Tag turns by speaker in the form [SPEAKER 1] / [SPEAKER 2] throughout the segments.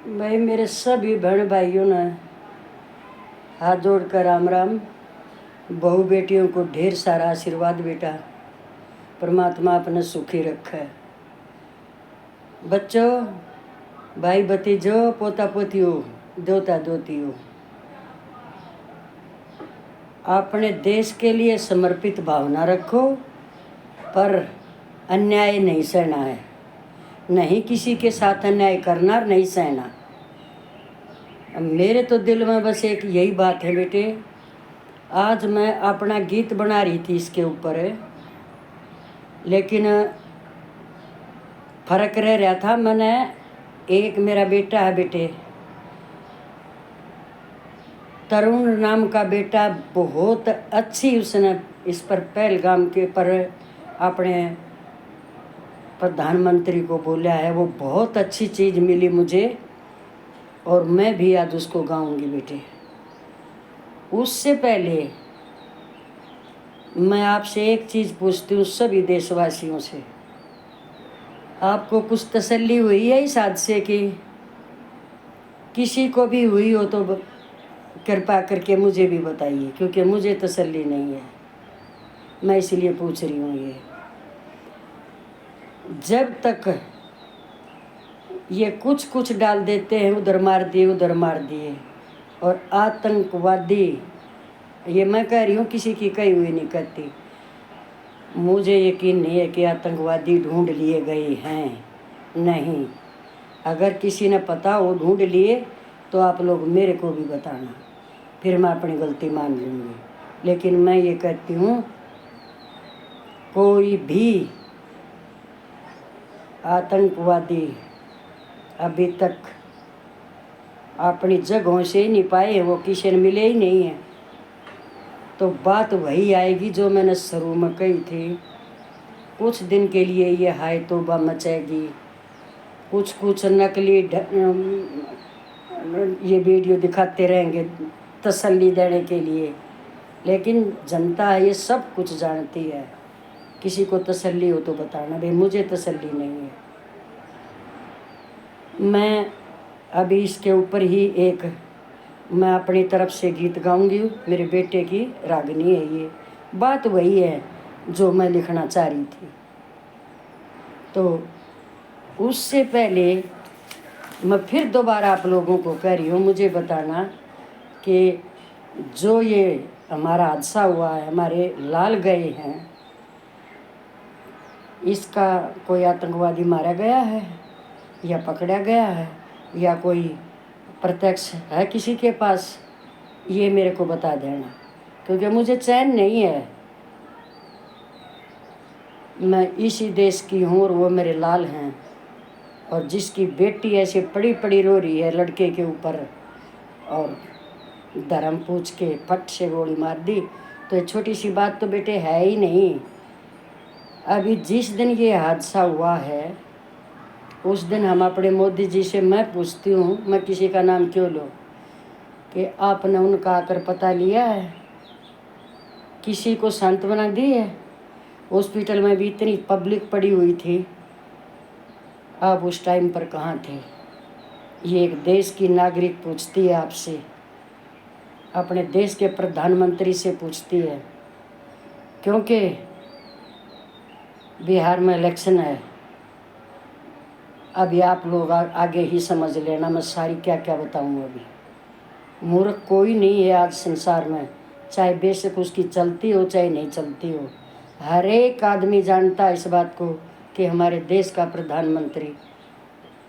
[SPEAKER 1] भाई मेरे सभी बहन भाइयों ने हाथ जोड़कर राम राम। बहू बेटियों को ढेर सारा आशीर्वाद बेटा। परमात्मा अपने सुखी रखे। बच्चों, भाई भतीजों, पोता पोतियों, दोता दोतियों, अपने देश के लिए समर्पित भावना रखो, पर अन्याय नहीं सहना है। नहीं किसी के साथ अन्याय करना, नहीं सहना। मेरे तो दिल में बस एक यही बात है बेटे। आज मैं अपना गीत बना रही थी इसके ऊपर, लेकिन फर्क रह रहा था। मैंने एक मेरा बेटा है बेटे, तरुण नाम का बेटा, बहुत अच्छी उसने इस पर पहलगाम के पर अपने प्रधानमंत्री को बोला है। वो बहुत अच्छी चीज़ मिली मुझे, और मैं भी आज उसको गाऊंगी बेटे। उससे पहले मैं आपसे एक चीज़ पूछती हूँ, सभी देशवासियों से। आपको कुछ तसल्ली हुई है इस हादसे की? किसी को भी हुई हो तो कृपा करके मुझे भी बताइए, क्योंकि मुझे तसल्ली नहीं है। मैं इसलिए पूछ रही हूँ। ये जब तक ये कुछ डाल देते हैं, उधर मार दिए उधर मार दिए, और आतंकवादी, ये मैं कह रही हूँ, किसी की कही हुई नहीं कहती। मुझे यकीन नहीं है कि आतंकवादी ढूंढ लिए गए हैं। नहीं, अगर किसी ने पता हो ढूंढ लिए तो आप लोग मेरे को भी बताना, फिर मैं अपनी गलती मान लूँगी। लेकिन मैं ये कहती हूँ, कोई भी आतंकवादी अभी तक अपनी जगहों से ही नहीं पाए, वो किसी ने मिले ही नहीं है। तो बात वही आएगी जो मैंने शुरू में कही थी। कुछ दिन के लिए ये हाय तौबा मचेगी, कुछ नकली ये वीडियो दिखाते रहेंगे तसल्ली देने के लिए। लेकिन जनता ये सब कुछ जानती है। किसी को तसल्ली हो तो बताना भाई, मुझे तसल्ली नहीं है। मैं अभी इसके ऊपर ही एक मैं अपनी तरफ से गीत गाऊंगी। मेरे बेटे की रागनी है ये। बात वही है जो मैं लिखना चाह रही थी। तो उससे पहले मैं फिर दोबारा आप लोगों को कह रही हूँ, मुझे बताना कि जो ये हमारा हादसा हुआ है, हमारे लाल गए हैं, इसका कोई आतंकवादी मारा गया है या पकड़ा गया है या कोई प्रत्यक्ष है किसी के पास, ये मेरे को बता देना, क्योंकि मुझे चैन नहीं है। मैं इसी देश की हूँ और वो मेरे लाल हैं। और जिसकी बेटी ऐसे पड़ी पड़ी रो रही है लड़के के ऊपर, और धर्म पूछ के फट से गोली मार दी, तो ये छोटी सी बात तो बेटे है ही नहीं। अभी जिस दिन ये हादसा हुआ है, उस दिन हम अपने मोदी जी से, मैं पूछती हूँ, मैं किसी का नाम क्यों लूँ, कि आपने उनका आकर पता लिया है, किसी को सांत्वना दी है? हॉस्पिटल में भी इतनी पब्लिक पड़ी हुई थी, आप उस टाइम पर कहाँ थे? ये एक देश की नागरिक पूछती है आपसे, अपने देश के प्रधानमंत्री से पूछती है। क्योंकि बिहार में इलेक्शन है। अभी आप लोग आगे ही समझ लेना, मैं सारी क्या क्या बताऊँ। अभी मूर्ख कोई नहीं है आज संसार में, चाहे बेशक उसकी चलती हो चाहे नहीं चलती हो। हर एक आदमी जानता है इस बात को कि हमारे देश का प्रधानमंत्री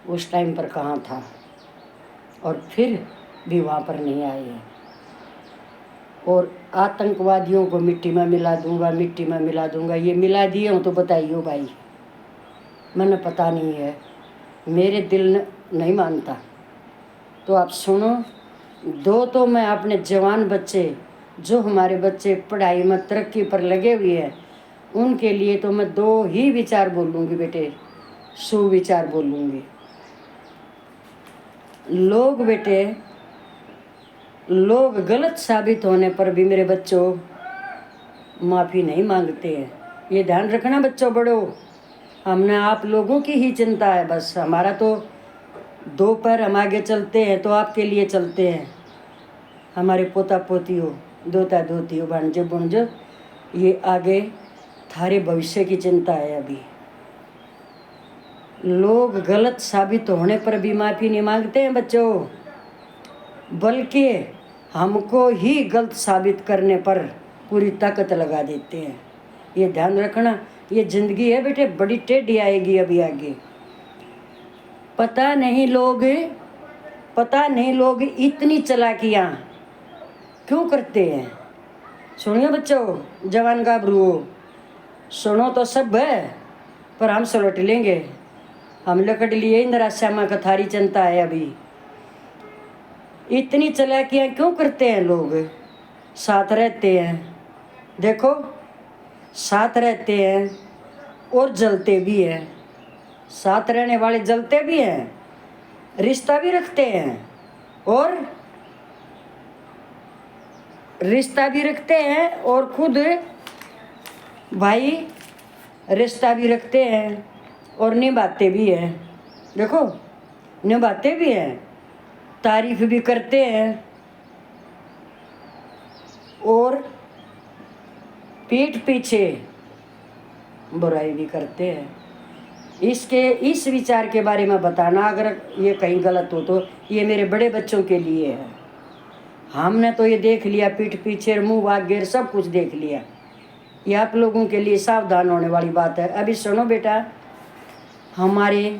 [SPEAKER 1] उस टाइम पर कहाँ था, और फिर भी वहाँ पर नहीं आए हैं। और आतंकवादियों को मिट्टी में मिला दूंगा, मिट्टी में मिला दूंगा, ये मिला दिए हो तो बताइए भाई, मैंने पता नहीं है, मेरे दिल नहीं मानता। तो आप सुनो, दो तो मैं अपने जवान बच्चे, जो हमारे बच्चे पढ़ाई में तरक्की पर लगे हुए हैं, उनके लिए तो मैं दो ही विचार बोलूँगी बेटे, सुविचार बोलूँगी। लोग बेटे, लोग गलत साबित होने पर भी मेरे बच्चों माफ़ी नहीं मांगते हैं। ये ध्यान रखना बच्चों, बड़ो, हमने आप लोगों की ही चिंता है बस। हमारा तो 2 पैर हम आगे चलते हैं तो आपके लिए चलते हैं। हमारे पोता पोती हो, दोता दोती हो, भांजे बुणजो, ये आगे थारे भविष्य की चिंता है। अभी लोग गलत साबित होने पर भी माफ़ी नहीं मांगते हैं बच्चों, बल्कि हमको ही गलत साबित करने पर पूरी ताकत लगा देते हैं। ये ध्यान रखना, ये जिंदगी है बेटे, बड़ी टेढ़ी आएगी अभी आगे। पता नहीं लोग इतनी चालाकियाँ क्यों करते हैं। सुनिए बच्चों, जवान गाभरू हो, सुनो तो सब है, पर हम सलट लेंगे। हम लकड़ लिए निराशा में कथारी चिंता है। अभी इतनी चालाकियाँ क्यों करते हैं लोग। साथ रहते हैं, देखो साथ रहते हैं और जलते भी हैं। साथ रहने वाले जलते भी हैं, रिश्ता भी रखते हैं और खुद भाई रिश्ता भी रखते हैं और निभाते भी हैं। देखो निभाते भी हैं, तारीफ भी करते हैं और पीठ पीछे बुराई भी करते हैं। इस विचार के बारे में बताना, अगर ये कहीं गलत हो तो ये मेरे बड़े बच्चों के लिए है। हमने तो ये देख लिया, पीठ पीछे मुंह आगे सब कुछ देख लिया। ये आप लोगों के लिए सावधान होने वाली बात है। अभी सुनो बेटा, हमारे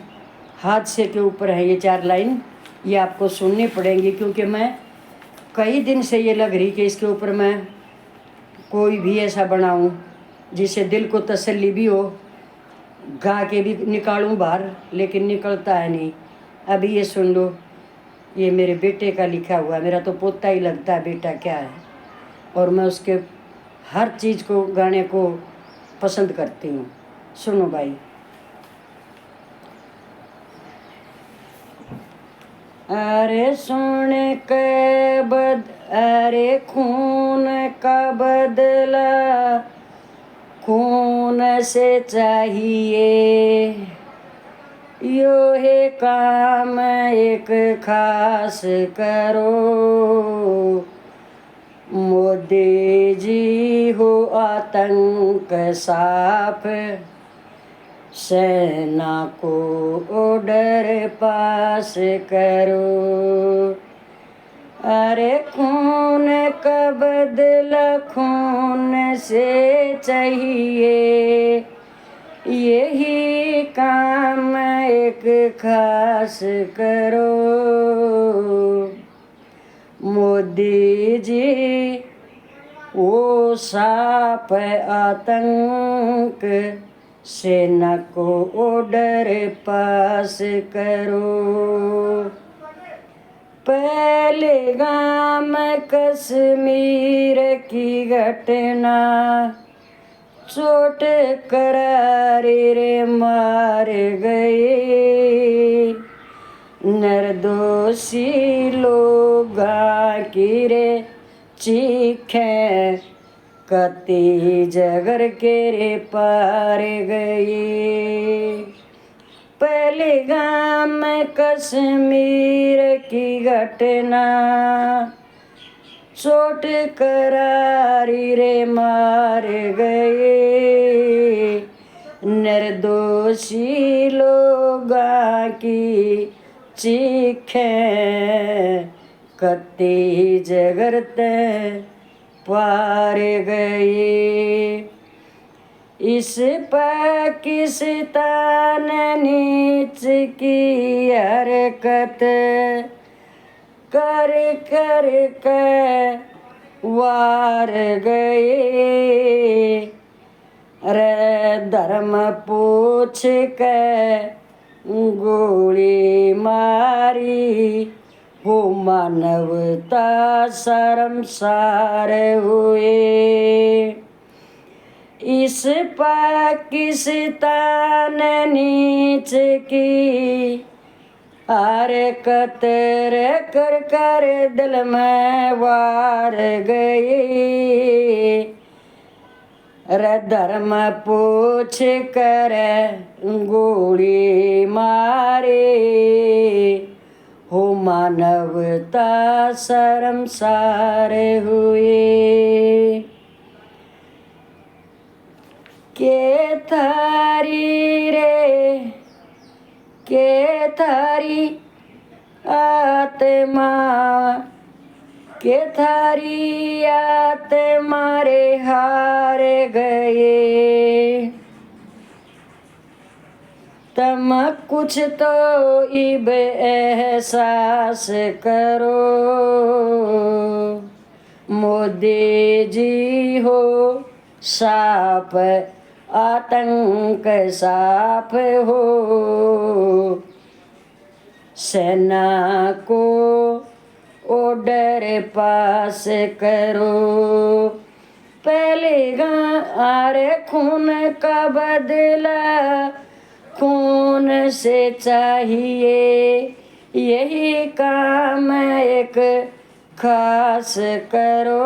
[SPEAKER 1] हादसे के ऊपर है ये 4 लाइन, ये आपको सुननी पड़ेंगी, क्योंकि मैं कई दिन से ये लग रही कि इसके ऊपर मैं कोई भी ऐसा बनाऊं जिससे दिल को तसल्ली भी हो, गा के भी निकालूं बाहर, लेकिन निकलता है नहीं। अभी ये सुन लो, ये मेरे बेटे का लिखा हुआ है। मेरा तो पोता ही लगता है, बेटा क्या है, और मैं उसके हर चीज़ को, गाने को पसंद करती हूँ। सुनो भाई। अरे सुन के अरे खून का बदला खून से चाहिए, यो है काम एक खास करो। मोदी जी हो आतंक साफ, सेना को ऑर्डर पास करो। अरे खून का बदला खून से चाहिए, यही काम एक खास करो। मोदी जी वो साफ आतंक, सेना को ऑर्डर पास करो। पहलगाम कश्मीर की घटना, चोट करारी रे मार गए। निर्दोषी लोग की रे चीखें, कति जगर के रे पार गए। पहलगाम कश्मीर की घटना, चोट करारी रे मार गए। निर्दोषी लोग की चीखें, कति जगरते पार गए। इस पाकिस्तान नीच की हरकत कर कर के वार गए। रे धर्म पूछ के गोली मारी, वो मानवता शर्मसार हुए। इस पाकिस्तान नीच की हरकत कर कर दिल में वार गए। रे धर्म पूछ कर गोली मारे, मानवता शर्मसार हुए। के थारी रे के थारी आत्मा, के थारी आत्मा रे हार गए। तुम कुछ तो इब एहसास करो, मोदी जी हो साफ आतंक साफ हो। सेना को ऑर्डर पास करो, पहले गारे खून का बदला खून से चाहिए। यही काम एक खास करो,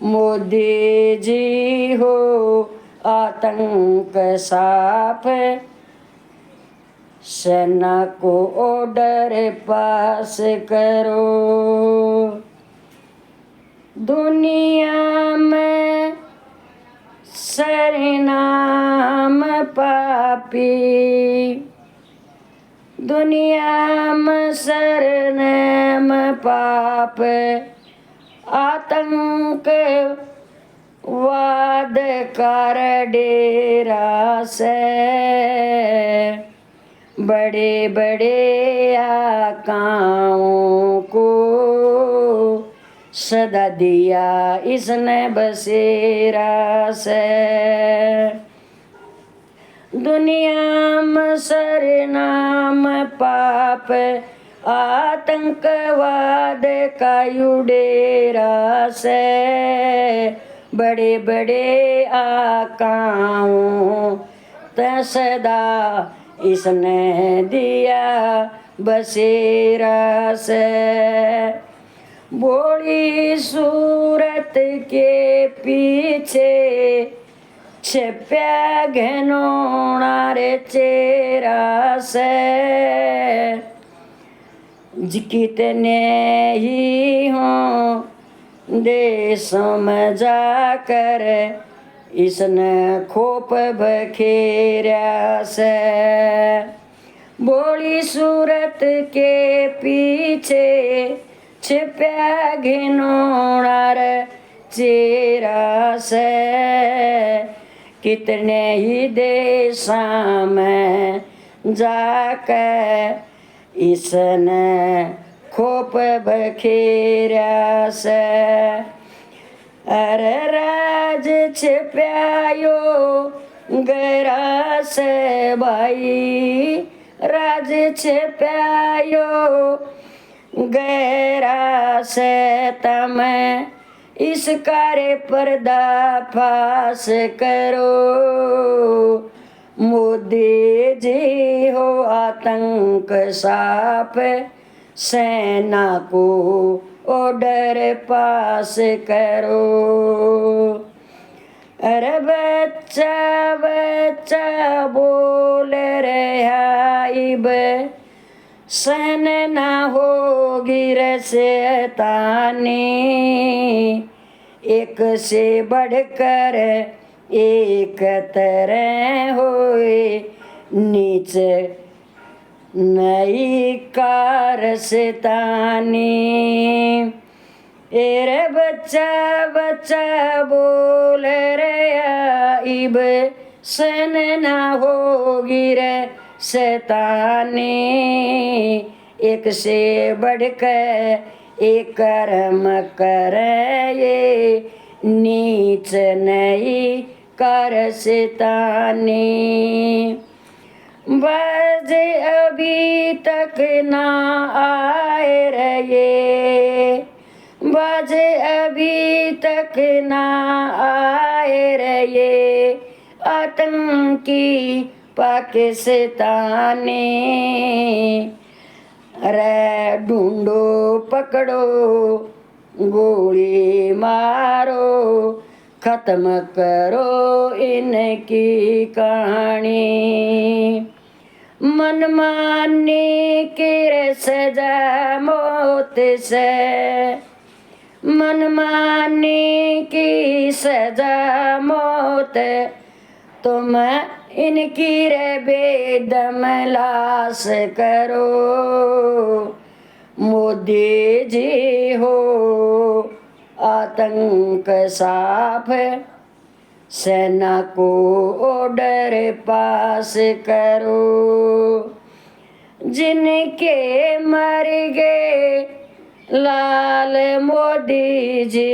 [SPEAKER 1] मोदी जी हो आतंक साफ, सेना को ऑर्डर पास करो। दुनिया में सरनाम पापी, दुनिया में सरनाम पाप, आतंक वाद कर डेरा से। बड़े बड़े आकाओं को सदा दिया इसने बसेरा से। दुनिया में सरनाम पाप, आतंकवाद का युडेरा से। बड़े बड़े आकाओं त सदा इसने दिया बसेरा से। बोली सूरत के पीछे छिपया घनौना रे चेहरा से। कितने ही हों देशों में जाकर इसने खोप बखेरा से। बोली सूरत के पीछे छिपया घिनौना रे चेहरा से। कितने ही देशों में जाकर इसने खोप बखेरा से। अरे राज छिपायो गरा से भाई, राज छिपायो गरा से। तमें इस कार्य पर्दाफाश करो, मोदी जी हो आतंक साफ, सेना को ऑर्डर पास करो। अरे बच्चा बच्चा बोल रहा इब, सन ना होगी रसतानी। एक से बढ़कर एक तरह होए नीच नई कारस्तानी। एरे बच्चा बच्चा बोल रहा इब, सन ना होगी रे शैतानी। एक से बढ़कर एक कर्म करे ये नीच नहीं कारस्तानी। बज अभी तक ना आए रहे, बज अभी तक ना आए रहे आतंकी पाकिस्तानी। अरे ढूंढो पकड़ो गोली मारो, खत्म करो इनकी कहानी। मनमानी की सजा मौत से, मनमानी की सजा मौत, तुम इनकी रे बेदम लाश करो। मोदी जी हो आतंक साफ, सेना को ऑर्डर पास करो। जिनके मर गए लाल मोदी जी,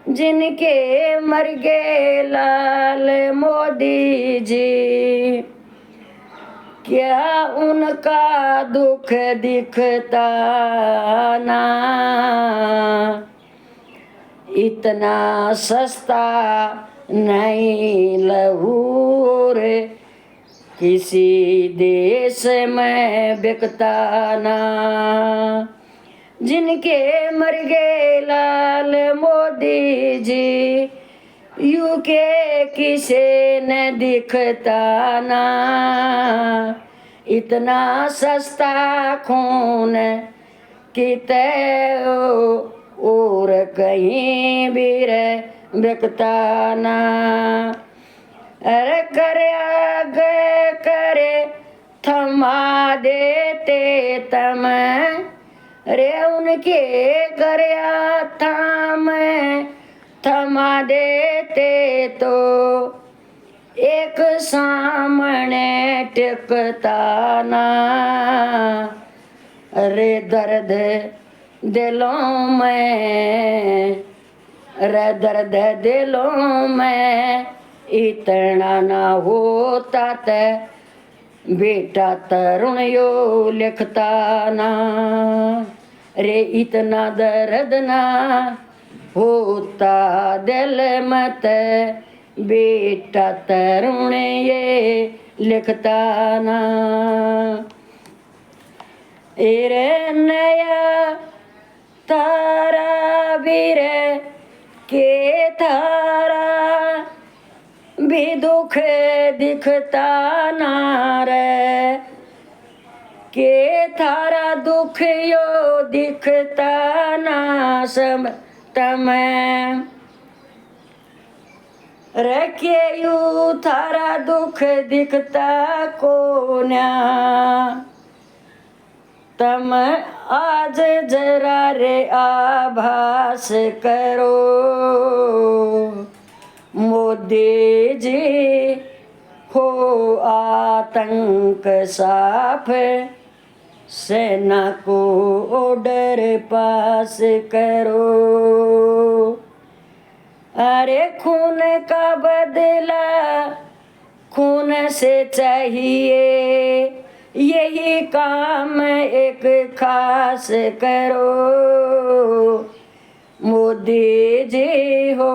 [SPEAKER 1] जिनके मर गए लाल मोदी जी, क्या उनका दुख दिखता ना। इतना सस्ता नहीं लहू रे किसी देश में बिकता ना। जिनके मर गए लाल मोदी जी, यूके किसे न दिखता ना। इतना सस्ता खून किते और कहीं भी बिकता ना। अरे करे आगे करे थमा देते तम, रे उनके करया थाम थमा देते तो एक सामने टिकता ना। रे दर्द दिलों में, रे दर्द दिलों में इतना ना होता ते बेटा तरुण यो लिखता ना। रे इतना दर्द ना होता दिल मत बेटा तरुण ये लिखता ना। रे नया तारा वीर के तारा भी दुख दिखता ना रे, के थारा दुख यो दिखता ना सब तमें। रखे यू थारा दुख दिखता को न्या, तम आज जरा रे आभास करो। मोदी जी हो आतंक साफ, सेना को ऑर्डर पास करो। अरे खून का बदला खून से चाहिए, यही काम एक खास करो। मोदी जी हो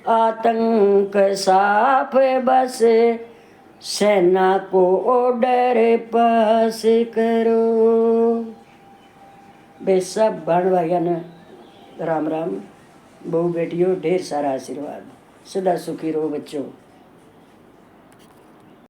[SPEAKER 1] आतंक साफ, बस सेना को ऑर्डर पास करो। बे सब भाण भाइयों ने राम राम। बहु बेटियों ढेर सारा आशीर्वाद। सदा सुखी रहो बच्चों।